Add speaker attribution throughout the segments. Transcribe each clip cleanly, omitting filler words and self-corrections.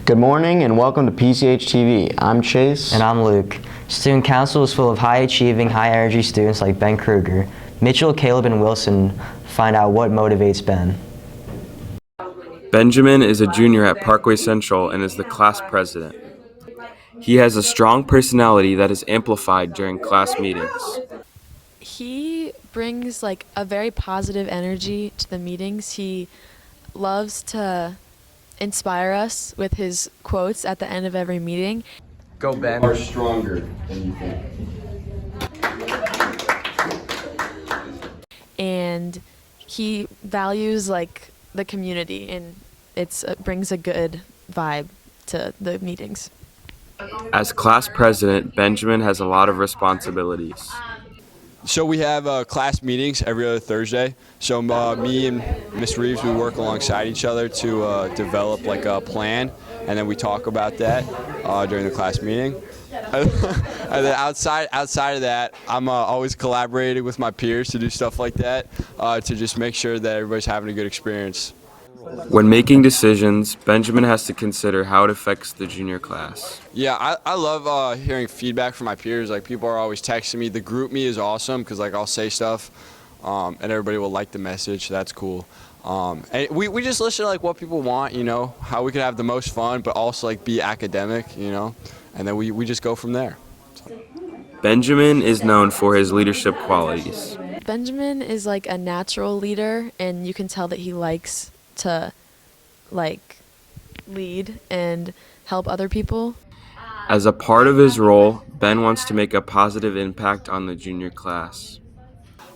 Speaker 1: Good morning and welcome to PCHTV. I'm Chase.
Speaker 2: And I'm Luke. Student Council is full of high-achieving, high-energy students like Ben Kruger. Mitchell, Caleb, and Wilson find out what motivates Ben.
Speaker 3: Benjamin is a junior at Parkway Central and is the class president. He has a strong personality that is amplified during class meetings.
Speaker 4: He brings like a very positive energy to the meetings. He loves to inspire us with his quotes at the end of every meeting.
Speaker 3: Go, Ben.
Speaker 5: Are stronger than you think.
Speaker 4: And he values like the community, and it brings a good vibe to the meetings.
Speaker 3: As class president, Benjamin has a lot of responsibilities.
Speaker 5: So we have class meetings every other Thursday. So me and Miss Reeves, we work alongside each other to develop like a plan, and then we talk about that during the class meeting. And then outside of that, I'm always collaborating with my peers to do stuff like that to just make sure that everybody's having a good experience.
Speaker 3: When making decisions, Benjamin has to consider how it affects the junior class.
Speaker 5: Yeah, I love hearing feedback from my peers. Like, people are always texting me. The group me is awesome because like I'll say stuff and everybody will like the message. That's cool. And we just listen to like what people want, you know, how we could have the most fun but also like be academic, you know, and then we just go from there.
Speaker 3: Benjamin is known for his leadership qualities.
Speaker 4: Benjamin is like a natural leader, and you can tell that he likes to like lead and help other people.
Speaker 3: As a part of his role, Ben wants to make a positive impact on the junior class.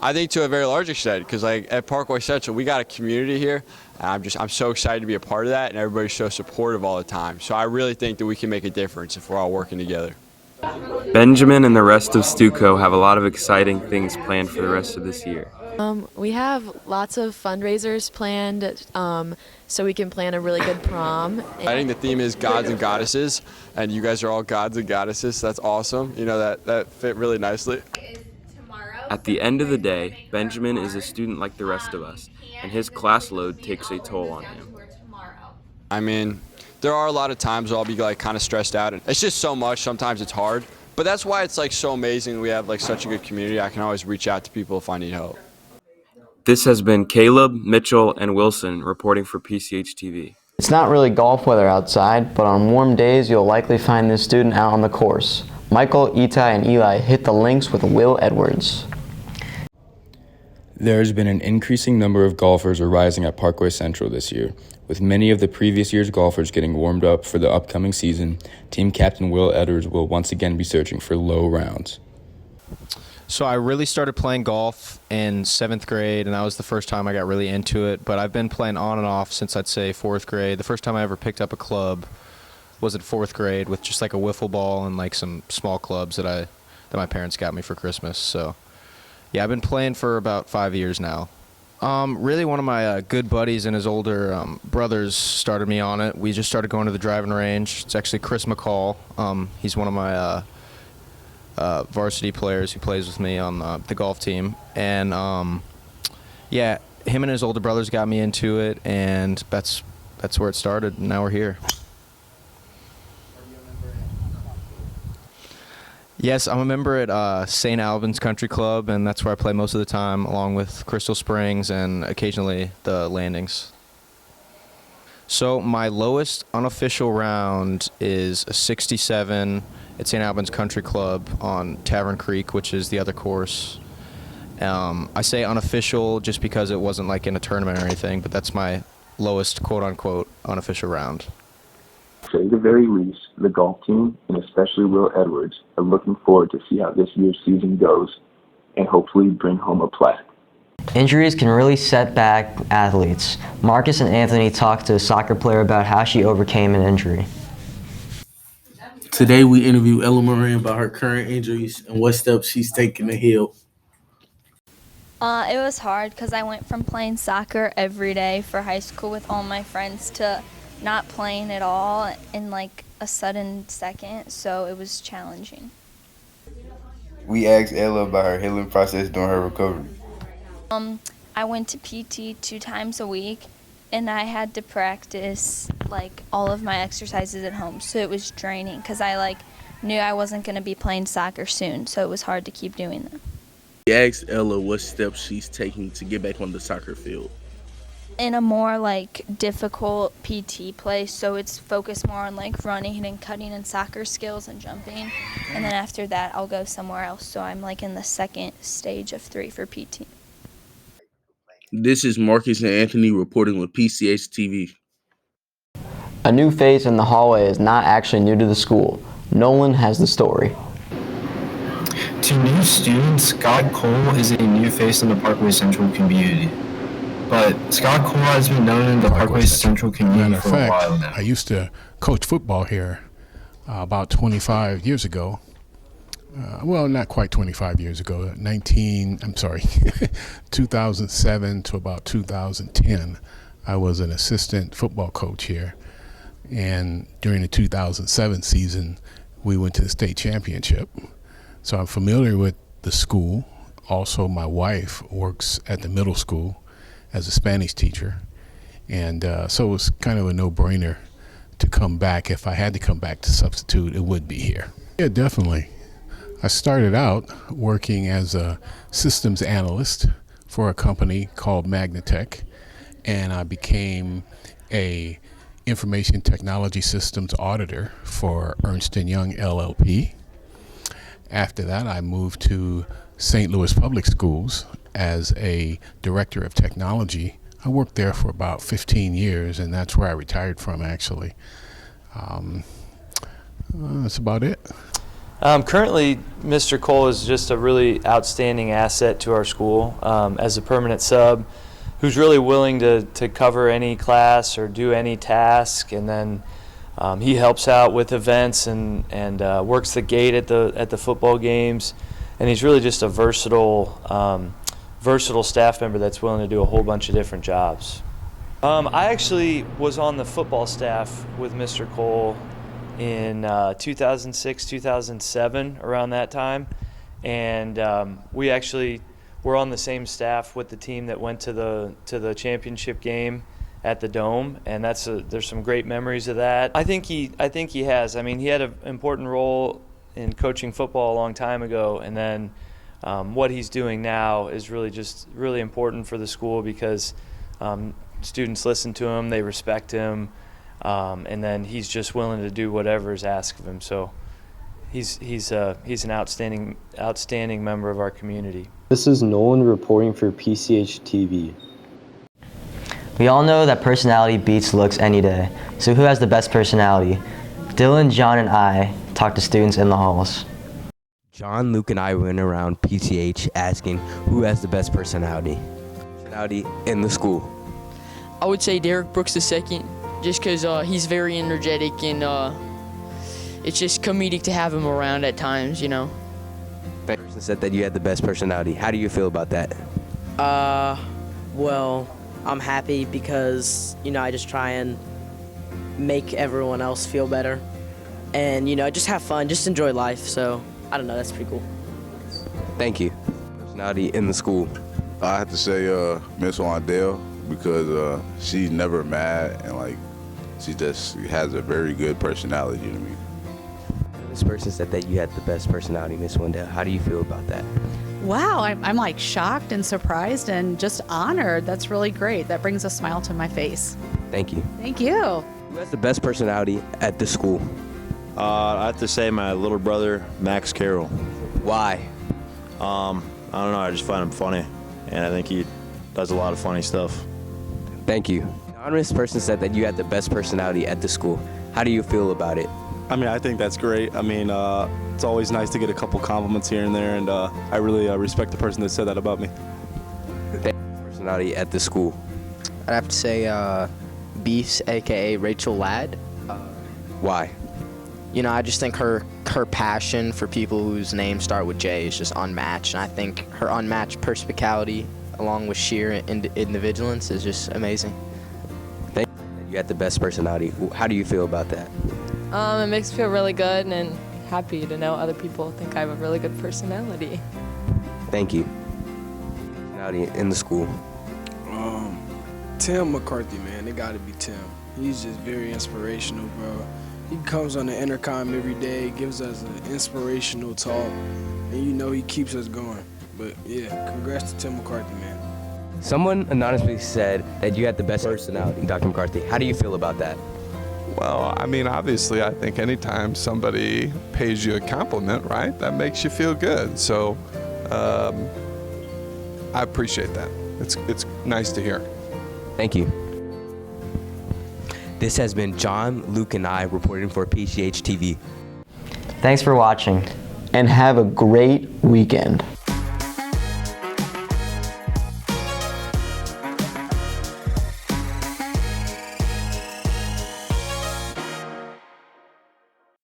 Speaker 5: I think to a very large extent, because like at Parkway Central, we got a community here. And I'm so excited to be a part of that, and everybody's so supportive all the time. So I really think that we can make a difference if we're all working together.
Speaker 3: Benjamin and the rest of Stuco have a lot of exciting things planned for the rest of this year.
Speaker 4: We have lots of fundraisers planned, so we can plan a really good prom.
Speaker 5: I think the theme is gods and goddesses, and you guys are all gods and goddesses. That's awesome. You know, that fit really nicely.
Speaker 3: At the end of the day, Benjamin is a student like the rest of us, and his class load takes a toll on him.
Speaker 5: I mean, there are a lot of times where I'll be like kind of stressed out, and it's just so much. Sometimes it's hard, but that's why it's like so amazing we have like such a good community. I can always reach out to people if I need help.
Speaker 3: This has been Caleb, Mitchell, and Wilson reporting for PCHTV.
Speaker 1: It's not really golf weather outside, but on warm days you'll likely find this student out on the course. Michael, Itai, and Eli hit the links with Will Edwards.
Speaker 6: There has been an increasing number of golfers arising at Parkway Central this year. With many of the previous year's golfers getting warmed up for the upcoming season, team captain Will Edwards will once again be searching for low rounds.
Speaker 7: So I really started playing golf in 7th grade, and that was the first time I got really into it. But I've been playing on and off since I'd say 4th grade. The first time I ever picked up a club was at 4th grade with just like a wiffle ball and like some small clubs that my parents got me for Christmas. So yeah, I've been playing for about 5 years now. Really one of my good buddies and his older brothers started me on it. We just started going to the driving range. It's actually Chris McCall. He's one of my varsity players who plays with me on the golf team. And yeah, him and his older brothers got me into it, and that's where it started, and now we're here. Yes, I'm a member at St. Albans Country Club, and that's where I play most of the time, along with Crystal Springs and occasionally the Landings. So my lowest unofficial round is a 67 at St. Albans Country Club on Tavern Creek, which is the other course. I say unofficial just because it wasn't like in a tournament or anything, but that's my lowest quote-unquote unofficial round.
Speaker 8: To say the very least, the golf team, and especially Will Edwards, are looking forward to see how this year's season goes and hopefully bring home a plaque.
Speaker 2: Injuries can really set back athletes. Marcus and Anthony talked to a soccer player about how she overcame an injury.
Speaker 9: Today we interview Ella Moran about her current injuries and what steps she's taking to heal.
Speaker 10: It was hard because I went from playing soccer every day for high school with all my friends to not playing at all in like a sudden second, so it was challenging.
Speaker 11: We asked Ella about her healing process during her recovery.
Speaker 10: I went to PT 2 times a week, and I had to practice like all of my exercises at home, so it was draining because I like knew I wasn't going to be playing soccer soon, so it was hard to keep doing them.
Speaker 12: He asked Ella what steps she's taking to get back on the soccer field.
Speaker 10: In a more like difficult PT play, so it's focused more on like running and cutting and soccer skills and jumping, and then after that I'll go somewhere else, so I'm like in the second stage of 3 for PT.
Speaker 12: This is Marcus and Anthony reporting with PCHTV.
Speaker 1: A new face in the hallway is not actually new to the school. Nolan has the story.
Speaker 13: To new students, Scott Cole is a new face in the Parkway Central community. But Scott Cole has been known in the Parkway Central community for a while now.
Speaker 14: I used to coach football here about 25 years ago. Well, not quite 25 years ago, 2007 to about 2010, I was an assistant football coach here. And during the 2007 season, we went to the state championship. So I'm familiar with the school. Also, my wife works at the middle school as a Spanish teacher. And so it was kind of a no-brainer to come back. If I had to come back to substitute, it would be here. Yeah, definitely. I started out working as a systems analyst for a company called Magnatech, and I became a information technology systems auditor for Ernst & Young LLP. After that, I moved to St. Louis Public Schools as a director of technology. I worked there for about 15 years, and that's where I retired from, actually. That's about it.
Speaker 15: Currently, Mr. Cole is just a really outstanding asset to our school as a permanent sub who's really willing to cover any class or do any task, and then he helps out with events and works the gate at the football games, and he's really just a versatile staff member that's willing to do a whole bunch of different jobs. I actually was on the football staff with Mr. Cole in 2006, 2007, around that time, and we actually were on the same staff with the team that went to the championship game at the Dome, and there's some great memories of that. I think he has. I mean, he had an important role in coaching football a long time ago, and then what he's doing now is really important for the school because students listen to him, they respect him. And then he's just willing to do whatever is asked of him. So he's an outstanding member of our community.
Speaker 16: This is Nolan reporting for PCHTV.
Speaker 2: We all know that personality beats looks any day. So who has the best personality? Dylan, John, and I talked to students in the halls.
Speaker 17: John, Luke, and I went around PCH asking who has the best personality in the school.
Speaker 18: I would say Derrick Brooks II. Just because he's very energetic and it's just comedic to have him around at times, you know.
Speaker 17: The person said that you had the best personality. How do you feel about that?
Speaker 19: Well, I'm happy because, I just try and make everyone else feel better. And, just have fun, just enjoy life. So, I don't know, that's pretty cool.
Speaker 17: Thank you. Personality in the school.
Speaker 20: I have to say Miss Weindell because she's never mad and, she just has a very good personality to me.
Speaker 17: This person said that you had the best personality, Miss Weindell. How do you feel about that?
Speaker 21: Wow, I'm shocked and surprised and just honored. That's really great. That brings a smile to my face.
Speaker 17: Thank you.
Speaker 21: Thank you.
Speaker 17: Who has the best personality at the school?
Speaker 22: I have to say my little brother, Max Carroll.
Speaker 17: Why?
Speaker 22: I don't know. I just find him funny, and I think he does a lot of funny stuff.
Speaker 17: Thank you. An anonymous person said that you had the best personality at the school. How do you feel about it?
Speaker 23: I mean, I think that's great. I mean, it's always nice to get a couple compliments here and there, and I really respect the person that said that about me.
Speaker 17: Personality at the school.
Speaker 24: I'd have to say Beefs, a.k.a. Rachel Ladd.
Speaker 17: Why?
Speaker 24: I just think her passion for people whose names start with J is just unmatched, and I think her unmatched perspicality along with sheer individualness is just amazing.
Speaker 17: Thank you. You had the best personality. How do you feel about that?
Speaker 25: It makes me feel really good and happy to know other people think I have a really good personality.
Speaker 17: Thank you. Personality in the school.
Speaker 3: Tim McCarthy, man, it gotta be Tim. He's just very inspirational, bro. He comes on the intercom every day, gives us an inspirational talk, and you know he keeps us going. But yeah, congrats to Tim McCarthy, man.
Speaker 17: Someone anonymously said that you had the best personality, Dr. McCarthy. How do you feel about that?
Speaker 4: Well, I mean, obviously, I think anytime somebody pays you a compliment, right, that makes you feel good. So I appreciate that. It's nice to hear.
Speaker 17: Thank you. This has been John, Luke, and I reporting for PCHTV.
Speaker 2: Thanks for watching.
Speaker 1: And have a great weekend.